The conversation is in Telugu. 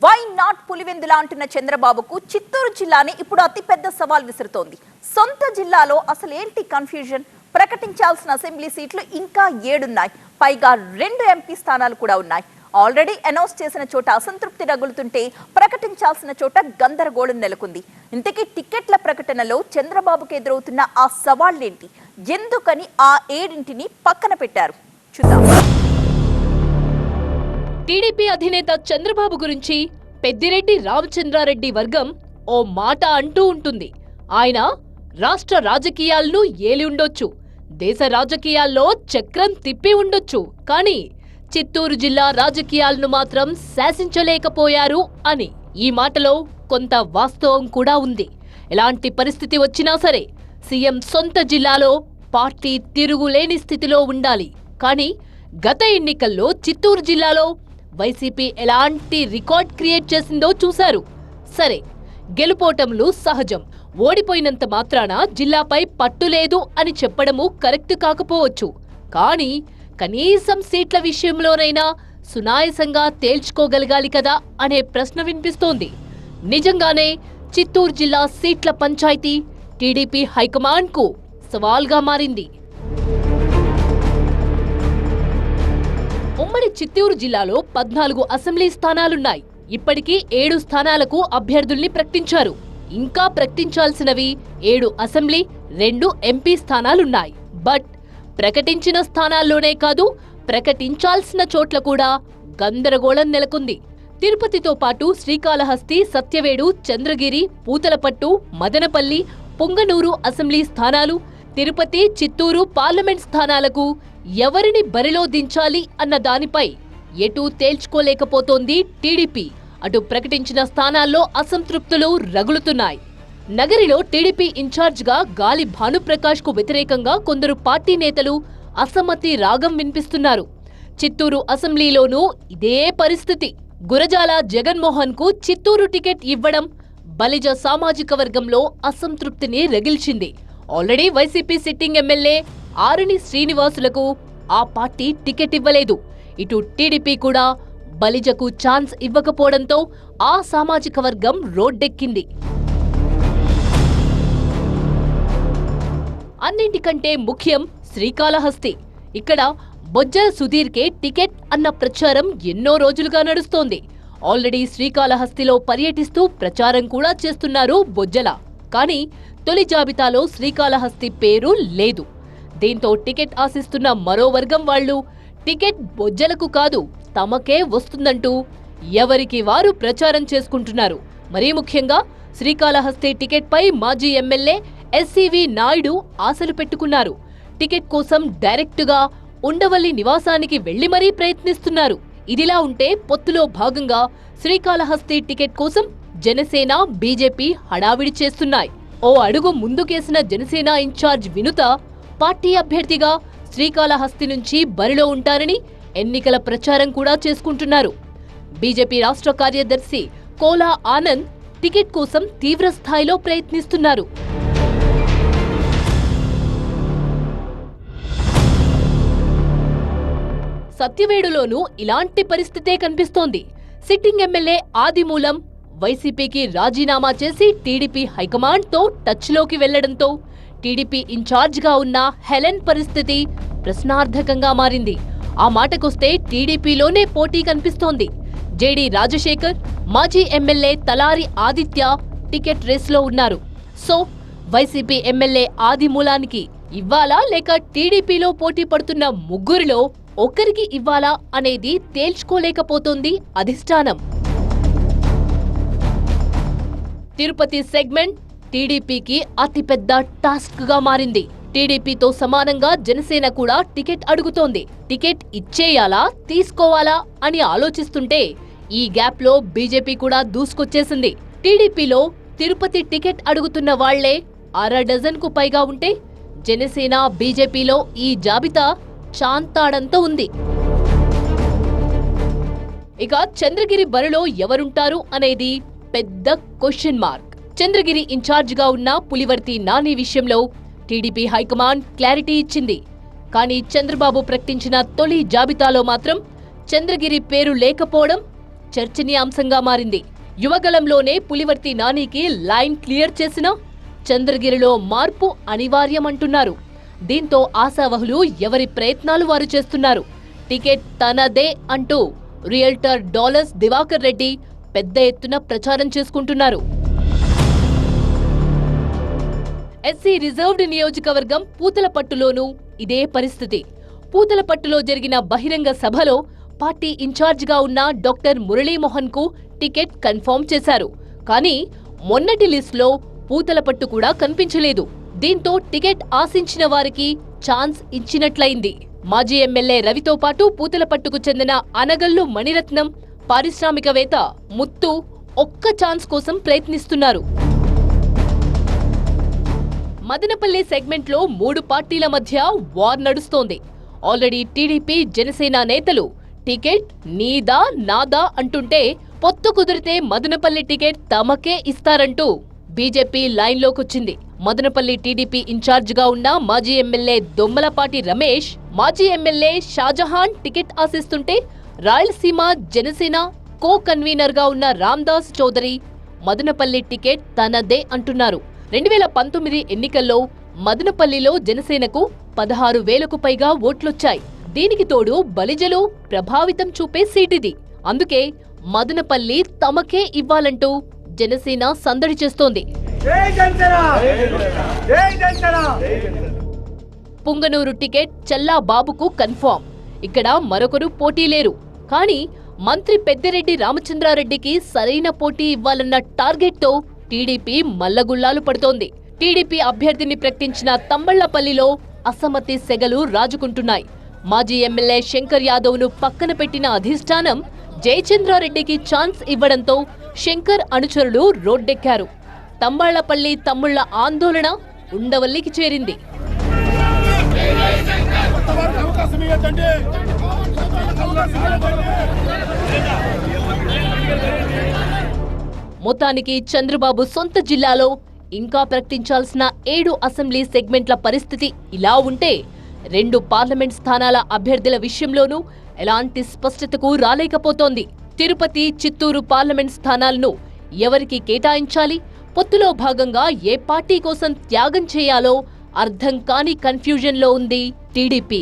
వై నాట్ పులివెందుల అంటున్న చంద్రబాబుకు చిత్తూరు జిల్లాని ఇప్పుడు అతిపెద్ద సవాల్ విసురుతోంది. సొంత జిల్లాలో అసలు ఏంటి కన్ఫ్యూజన్? ప్రకటించాల్సిన అసెంబ్లీ సీట్లు ఇంకా 7 ఉన్నాయి. పైగా 2 ఎంపీ స్థానాలు కూడా ఉన్నాయి. ఆల్రెడీ అనౌన్స్ చేసిన చోట అసంతృప్తి రగులుతుంటే ప్రకటించాల్సిన చోట గందరగోళం నెలకొంది. ఇంతకీ టికెట్ల ప్రకటనలో చంద్రబాబుకు ఎదురవుతున్న ఆ సవాళ్లేంటి? ఎందుకని ఆ 7ంటిని పక్కన పెట్టారు? చూద్దాం. టీడీపీ అధినేత చంద్రబాబు గురించి పెద్దిరెడ్డి రామచంద్రారెడ్డి వర్గం ఓ మాట అంటూ ఉంటుంది. ఆయన రాష్ట్ర రాజకీయాలను ఏలి ఉండొచ్చు, దేశ రాజకీయాల్లో చక్రం తిప్పి ఉండొచ్చు, కానీ చిత్తూరు జిల్లా రాజకీయాలను మాత్రం శాసించలేకపోయారు అని. ఈ మాటలో కొంత వాస్తవం కూడా ఉంది. ఎలాంటి పరిస్థితి వచ్చినా సరే సీఎం సొంత జిల్లాలో పార్టీ తిరుగులేని స్థితిలో ఉండాలి. కానీ గత ఎన్నికల్లో చిత్తూరు జిల్లాలో వైసీపీ ఎలాంటి రికార్డ్ క్రియేట్ చేసిందో చూశారు. సరే, గెలుపోటములు సహజం. ఓడిపోయినంత మాత్రాన జిల్లాపై పట్టులేదు అని చెప్పడము కరెక్ట్ కాకపోవచ్చు. కానీ కనీసం సీట్ల విషయంలోనైనా సునాయసంగా తేల్చుకోగలగాలి కదా అనే ప్రశ్న వినిపిస్తోంది. నిజంగానే చిత్తూరు జిల్లా సీట్ల పంచాయతీ టీడీపీ హైకమాండ్కు సవాల్గా మారింది. ఉమ్మడి చిత్తూరు జిల్లాలో 14 అసెంబ్లీ స్థానాలున్నాయి. ఇప్పటికీ 7 స్థానాలకు అభ్యర్థుల్ని ప్రకటించారు. ఇంకా ప్రకటించాల్సినవి 7 అసెంబ్లీ, 2 ఎంపీ స్థానాలున్నాయి. బట్ ప్రకటించిన స్థానాల్లోనే కాదు, ప్రకటించాల్సిన చోట్ల కూడా గందరగోళం నెలకొంది. తిరుపతితో పాటు శ్రీకాళహస్తి, సత్యవేడు, చంద్రగిరి, పూతలపట్టు, మదనపల్లి, పొంగనూరు అసెంబ్లీ స్థానాలు, తిరుపతి, చిత్తూరు పార్లమెంట్ స్థానాలకు ఎవరిని బరిలో దించాలి అన్న దానిపై ఎటూ తేల్చుకోలేకపోతోంది టీడీపీ. అటు ప్రకటించిన స్థానాల్లో అసంతృప్తులు రగులుతున్నాయి. నగరిలో టీడీపీ ఇన్ఛార్జిగా గాలి భానుప్రకాష్ కు వ్యతిరేకంగా కొందరు పార్టీ నేతలు అసమ్మతి రాగం వినిపిస్తున్నారు. చిత్తూరు అసెంబ్లీలోనూ ఇదే పరిస్థితి. గురజాల జగన్మోహన్ కు చిత్తూరు టికెట్ ఇవ్వడం బలిజ సామాజిక వర్గంలో అసంతృప్తిని రగిల్చింది. ఆల్రెడీ వైసీపీ సిట్టింగ్ ఎమ్మెల్యే ఆరుని శ్రీనివాసులకు ఆ పార్టీ టికెట్ ఇవ్వలేదు. ఇటు టీడీపీ కూడా బలిజకు ఛాన్స్ ఇవ్వకపోవడంతో ఆ సామాజిక వర్గం రోడ్డెక్కింది. అన్నింటికంటే ముఖ్యం శ్రీకాళహస్తి. ఇక్కడ బొజ్జల సుధీర్కే టికెట్ అన్న ప్రచారం ఎన్నో రోజులుగా నడుస్తోంది. ఆల్రెడీ శ్రీకాళహస్తిలో పర్యటిస్తూ ప్రచారం కూడా చేస్తున్నారు బొజ్జల. కానీ తొలి జాబితాలో శ్రీకాళహస్తి పేరు లేదు. దీంతో టికెట్ ఆశిస్తున్న మరో వర్గం వాళ్లు టికెట్ బొజ్జలకు కాదు తమకే వస్తుందంటూ ఎవరికి వారు ప్రచారం చేసుకుంటున్నారు. మరీ ముఖ్యంగా శ్రీకాళహస్తి టికెట్పై మాజీ ఎమ్మెల్యే ఎస్సీవీ నాయుడు ఆశలు పెట్టుకున్నారు. టికెట్ కోసం డైరెక్టుగా ఉండవల్లి నివాసానికి వెళ్లి మరీ ప్రయత్నిస్తున్నారు. ఇదిలా ఉంటే పొత్తులో భాగంగా శ్రీకాళహస్తి టికెట్ కోసం జనసేన, బీజేపీ హడావిడి చేస్తున్నాయి. ఓ అడుగు ముందుకేసిన జనసేన ఇన్ఛార్జ్ వినుత పార్టీ అభ్యర్థిగా శ్రీకాళహస్తి నుంచి బరిలో ఉంటారని ఎన్నికల ప్రచారం కూడా చేసుకుంటున్నారు. బీజేపీ రాష్ట్ర కార్యదర్శి కోలా ఆనంద్ టికెట్ కోసం తీవ్ర స్థాయిలో ప్రయత్నిస్తున్నారు. సత్యవేడులోనూ ఇలాంటి పరిస్థితే కనిపిస్తోంది. సిట్టింగ్ ఎమ్మెల్యే ఆదిమూలం వైసీపీకి రాజీనామా చేసి టీడీపీ హైకమాండ్తో టచ్లోకి వెళ్లడంతో టీడీపీ ఇన్ఛార్జిగా ఉన్న హెలెన్ పరిస్థితి ప్రశ్నార్థకంగా మారింది. ఆ మాటకొస్తే టీడీపీలోనే పోటీ కనిపిస్తోంది. జేడీ రాజశేఖర్, మాజీ ఎమ్మెల్యే తలారి ఆదిత్య టికెట్ రేస్లో ఉన్నారు. సో వైసీపీ ఎమ్మెల్యే ఆదిమూలానికి ఇవ్వాలా లేక టీడీపీలో పోటీ పడుతున్న ముగ్గురిలో ఒక్కరికి ఇవ్వాలా అనేది తేల్చుకోలేకపోతోంది అధిష్టానం. తిరుపతి సెగ్మెంట్ టీడీపీకి అతిపెద్ద టాస్క్ గా మారింది. టీడీపీతో సమానంగా జనసేన కూడా టికెట్ అడుగుతోంది. టికెట్ ఇచ్చేయాలా తీసుకోవాలా అని ఆలోచిస్తుంటే ఈ గ్యాప్ లో బీజేపీ కూడా దూసుకొచ్చేసింది. టీడీపీలో తిరుపతి టికెట్ అడుగుతున్న వాళ్లే 1/2 డజన్కు పైగా ఉంటే జనసేన, బీజేపీలో ఈ జాబితా చాంతాడంతో ఉంది. ఇక చంద్రగిరి బరిలో ఎవరుంటారు అనేది పెద్ద క్వశ్చన్ మార్క్. చంద్రగిరి ఇన్ఛార్జిగా ఉన్న పులివర్తి నాని విషయంలో టీడీపీ హైకమాండ్ క్లారిటీ ఇచ్చింది. కానీ చంద్రబాబు ప్రకటించిన తొలి జాబితాలో మాత్రం చంద్రగిరి పేరు లేకపోవడం చర్చనీయాంశంగా మారింది. యువగలంలోనే పులివర్తి నానికి లైన్ క్లియర్ చేసినా చంద్రగిరిలో మార్పు అనివార్యమంటున్నారు. దీంతో ఆశావహులు ఎవరి ప్రయత్నాలు వారు చేస్తున్నారు. టికెట్ తనదే అంటూ రియల్టర్ డాలర్స్ దివాకర్ రెడ్డి పెద్ద ఎత్తున ప్రచారం చేసుకుంటున్నారు. ఎస్సీ రిజర్వ్డ్ నియోజకవర్గం పూతలపట్టులోనూ ఇదే పరిస్థితి. పూతలపట్టులో జరిగిన బహిరంగ సభలో పార్టీ ఇన్ఛార్జిగా ఉన్న డాక్టర్ మురళీమోహన్ కు టికెట్ కన్ఫర్మ్ చేశారు. కానీ మొన్నటి లిస్టులో పూతలపట్టు కూడా కనిపించలేదు. దీంతో టికెట్ ఆశించిన వారికి ఛాన్స్ ఇచ్చినట్లయింది. మాజీ ఎమ్మెల్యే రవితో పాటు పూతలపట్టుకు చెందిన అనగల్లు మణిరత్నం, పారిశ్రామికవేత్త ముత్తు ఒక్క ఛాన్స్ కోసం ప్రయత్నిస్తున్నారు. మదనపల్లి సెగ్మెంట్లో 3 పార్టీల మధ్య వార్ నడుస్తోంది. ఆల్రెడీ టీడీపీ, జనసేన నేతలు టికెట్ నీదా నాదా అంటుంటే పొత్తు కుదిరితే మదనపల్లి టికెట్ తమకే ఇస్తారంటూ బీజేపీ లైన్లోకొచ్చింది. మదనపల్లి టీడీపీ ఇన్ఛార్జిగా ఉన్న మాజీ ఎమ్మెల్యే దొమ్మలపాటి రమేష్, మాజీ ఎమ్మెల్యే షాజహాన్ టికెట్ ఆశిస్తుంటే రాయలసీమ జనసేన కో కన్వీనర్ గా ఉన్న రామ్దాస్ చౌదరి మదనపల్లి టికెట్ తనదే అంటున్నారు. 2019 ఎన్నికల్లో మదనపల్లిలో జనసేనకు 16,000కు పైగా ఓట్లొచ్చాయి. దీనికి తోడు బలిజలు ప్రభావితం చూపే సీటిది. అందుకే మదనపల్లి తమకే ఇవ్వాలంటూ జనసేన సందడి చేస్తోంది. పుంగనూరు టికెట్ చల్లా బాబుకు కన్ఫర్మ్. ఇక్కడ మరొకరు పోటీ లేరు. కానీ మంత్రి పెద్దిరెడ్డి రామచంద్రారెడ్డికి సరైన పోటీ ఇవ్వాలన్న టార్గెట్తో టీడీపీ మల్లగుల్లాలు పడుతోంది. టీడీపీ అభ్యర్థిని ప్రకటించిన తమ్మళ్లపల్లిలో అసమ్మతి సెగలు రాజుకుంటున్నాయి. మాజీ ఎమ్మెల్యే శంకర్ యాదవ్ ను పక్కన పెట్టిన అధిష్టానం జయచంద్రారెడ్డికి ఛాన్స్ ఇవ్వడంతో శంకర్ అనుచరులు రోడ్డెక్కారు. తమ్మళ్లపల్లి తమ్ముళ్ల ఆందోళన ఉండవల్లికి చేరింది. మొత్తానికి చంద్రబాబు సొంత జిల్లాలో ఇంకా ప్రకటించాల్సిన 7 అసెంబ్లీ సెగ్మెంట్ల పరిస్థితి ఇలా ఉంటే 2 పార్లమెంట్ స్థానాల అభ్యర్థుల విషయంలోనూ ఎలాంటి స్పష్టతకు రాలేకపోతోంది. తిరుపతి, చిత్తూరు పార్లమెంట్ స్థానాలను ఎవరికి కేటాయించాలి, పొత్తులో భాగంగా ఏ పార్టీ కోసం త్యాగం చేయాలో అర్థం కాని కన్ఫ్యూజన్లో ఉంది టీడీపీ.